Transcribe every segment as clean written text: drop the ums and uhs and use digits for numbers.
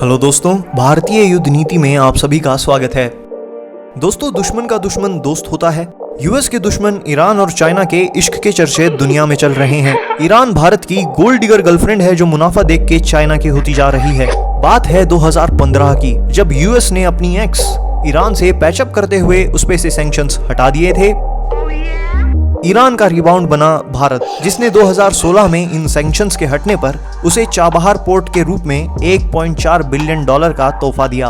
Hello दोस्तों, भारतीय युद्ध नीति में आप सभी का स्वागत है। दोस्तों, दुश्मन का दुश्मन दोस्त होता है। यूएस के दुश्मन ईरान और चाइना के इश्क के चर्चे दुनिया में चल रहे हैं। ईरान भारत की गोल्ड डिगर गर्लफ्रेंड है जो मुनाफा देख के चाइना की होती जा रही है। बात है 2015 की, जब यूएस ने अपनी एक्स ईरान से पैचअप करते हुए उस पे से सैंक्शंस हटा दिए थे। ईरान का रिबाउंड बना भारत, जिसने 2016 में इन सैंक्शंस के हटने पर उसे चाबहार पोर्ट के रूप में $1.4 बिलियन का तोहफा दिया।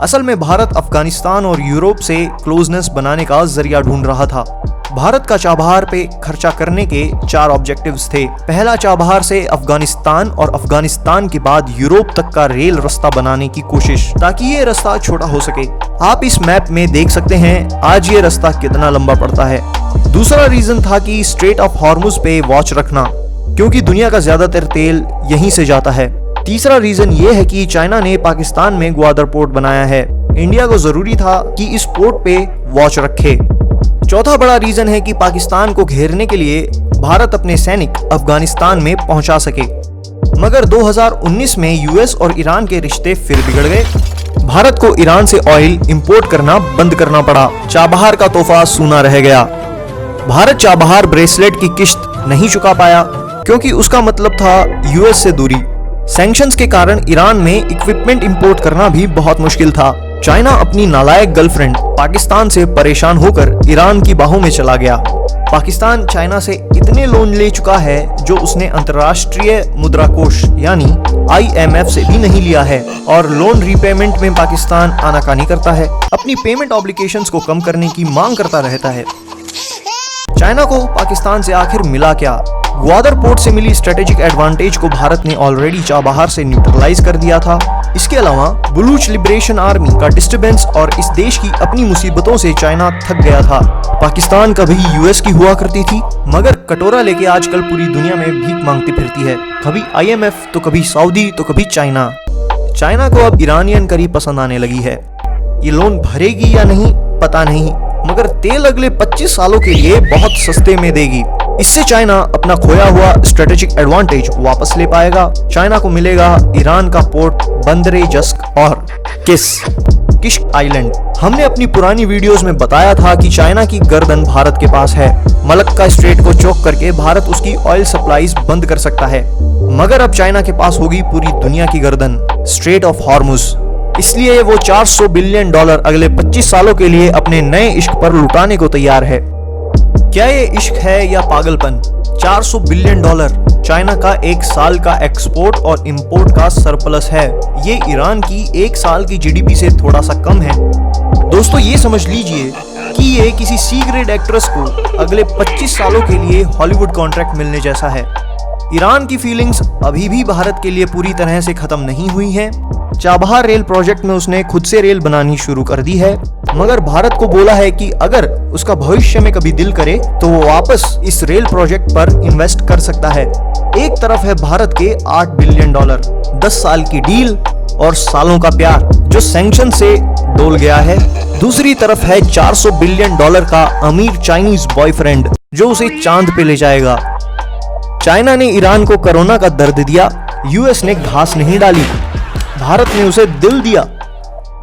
असल में भारत अफगानिस्तान और यूरोप से क्लोजनेस बनाने का जरिया ढूंढ रहा था। भारत का चाबहार पे खर्चा करने के 4 ऑब्जेक्टिव्स थे। पहला, चाबहार से अफगानिस्तान और अफगानिस्तान के बाद यूरोप तक का रेल रास्ता बनाने की कोशिश, ताकि ये रास्ता छोटा हो सके। आप इस मैप में देख सकते हैं आज ये रास्ता कितना लंबा पड़ता है। दूसरा रीजन था कि स्ट्रेट ऑफ हॉर्मुज पे वॉच रखना, क्योंकि दुनिया का ज्यादातर तेल यहीं से जाता है। तीसरा रीजन ये है कि चाइना ने पाकिस्तान में ग्वादर पोर्ट बनाया है। इंडिया को जरूरी था कि इस पोर्ट पे वॉच रखे। चौथा बड़ा रीजन है कि पाकिस्तान को घेरने के लिए भारत अपने सैनिक अफगानिस्तान में पहुंचा सके। मगर 2019 में यूएस और ईरान के रिश्ते फिर बिगड़ गए। भारत को ईरान से ऑयल इंपोर्ट करना बंद करना पड़ा। चाबहार का तोहफा सूना रह गया। भारत चाबहार ब्रेसलेट की किश्त नहीं चुका पाया, क्योंकि उसका मतलब था यूएस से दूरी। सैंक्शंस के कारण ईरान में इक्विपमेंट इंपोर्ट करना भी बहुत मुश्किल था। चाइना अपनी नालायक गर्लफ्रेंड पाकिस्तान से परेशान होकर ईरान की बाहों में चला गया। पाकिस्तान चाइना से इतने लोन ले चुका है जो उसने अंतर्राष्ट्रीय मुद्रा कोष यानी IMF से भी नहीं लिया है, और लोन रीपेमेंट में पाकिस्तान आनाकानी करता है। अपनी पेमेंट ऑब्लिगेशंस को कम करने की मांग करता रहता है। चाइना को पाकिस्तान से आखिर मिला क्या? ग्वादर पोर्ट से मिली स्ट्रेटेजिक एडवांटेज को भारत ने ऑलरेडी चाबहार से न्यूट्रलाइज कर दिया था। इसके अलावा बलूच लिबरेशन आर्मी का डिस्टर्बेंस और इस देश की अपनी मुसीबतों से चाइना थक गया था। पाकिस्तान कभी यूएस की हुआ करती थी, मगर कटोरा लेके आजकल पूरी दुनिया में भीख मांगती फिरती है। कभी IMF तो कभी सऊदी तो कभी चाइना। चाइना को अब ईरानियन करी पसंद आने लगी है। ये लोन भरेगी या नहीं पता नहीं, मगर तेल अगले 25 सालों के लिए बहुत सस्ते में देगी। इससे चाइना अपना खोया हुआ स्ट्रेटेजिक एडवांटेज वापस ले पाएगा। चाइना को मिलेगा ईरान का पोर्ट बंदरे जस्क और किश्क आइलैंड। हमने अपनी पुरानी वीडियोस में बताया था कि चाइना की गर्दन भारत के पास है। मलक्का स्ट्रेट को चौक करके भारत उसकी ऑयल सप्लाईज बंद कर सकता है, मगर अब चाइना के पास होगी पूरी दुनिया की गर्दन, स्ट्रेट ऑफ हॉर्मुज। इसलिए वो $400 बिलियन अगले 25 सालों के लिए अपने नए इश्क पर लुटाने को तैयार है। क्या ये इश्क है या पागलपन? $400 बिलियन चाइना का एक साल का एक्सपोर्ट और इंपोर्ट का सरप्लस है। ये ईरान की एक साल की GDP से थोड़ा सा कम है। दोस्तों, ये समझ लीजिए कि ये किसी सी ग्रेड एक्ट्रेस को अगले 25 सालों के लिए हॉलीवुड कॉन्ट्रैक्ट मिलने जैसा है। ईरान की फीलिंग्स अभी भी भारत के लिए पूरी तरह से खत्म नहीं हुई हैं। चाबहार रेल प्रोजेक्ट में उसने खुद से रेल बनानी शुरू कर दी है, मगर भारत को बोला है कि अगर उसका भविष्य में कभी दिल करे तो वो वापस इस रेल प्रोजेक्ट पर इन्वेस्ट कर सकता है। एक तरफ है भारत के $8 बिलियन, 10 साल की डील और सालों का प्यार जो सैंक्शन से डोल गया है। दूसरी तरफ है $400 बिलियन का अमीर चाइनीज बॉयफ्रेंड जो उसे चांद पे ले जाएगा। चाइना ने ईरान को कोरोना का दर्द दिया, यूएस ने घास नहीं डाली, भारत ने उसे दिल दिया।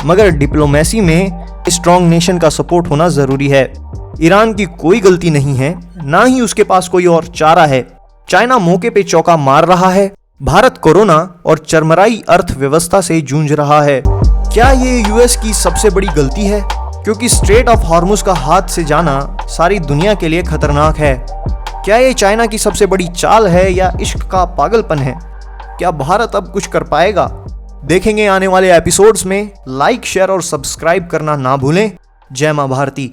मगर डिप्लोमेसी में स्ट्रॉन्ग नेशन का सपोर्ट होना जरूरी है। ईरान की कोई गलती नहीं है, ना ही उसके पास कोई और चारा है। चाइना मौके पे चौका मार रहा है। भारत कोरोना और चरमराई अर्थव्यवस्था से जूझ रहा है। क्या ये यूएस की सबसे बड़ी गलती है? क्योंकि स्ट्रेट ऑफ हॉर्मुज का हाथ से जाना सारी दुनिया के लिए खतरनाक है। क्या ये चाइना की सबसे बड़ी चाल है या इश्क का पागलपन है? क्या भारत अब कुछ कर पाएगा? देखेंगे आने वाले एपिसोड्स में। लाइक, शेयर और सब्सक्राइब करना ना भूलें। जय मां भारती।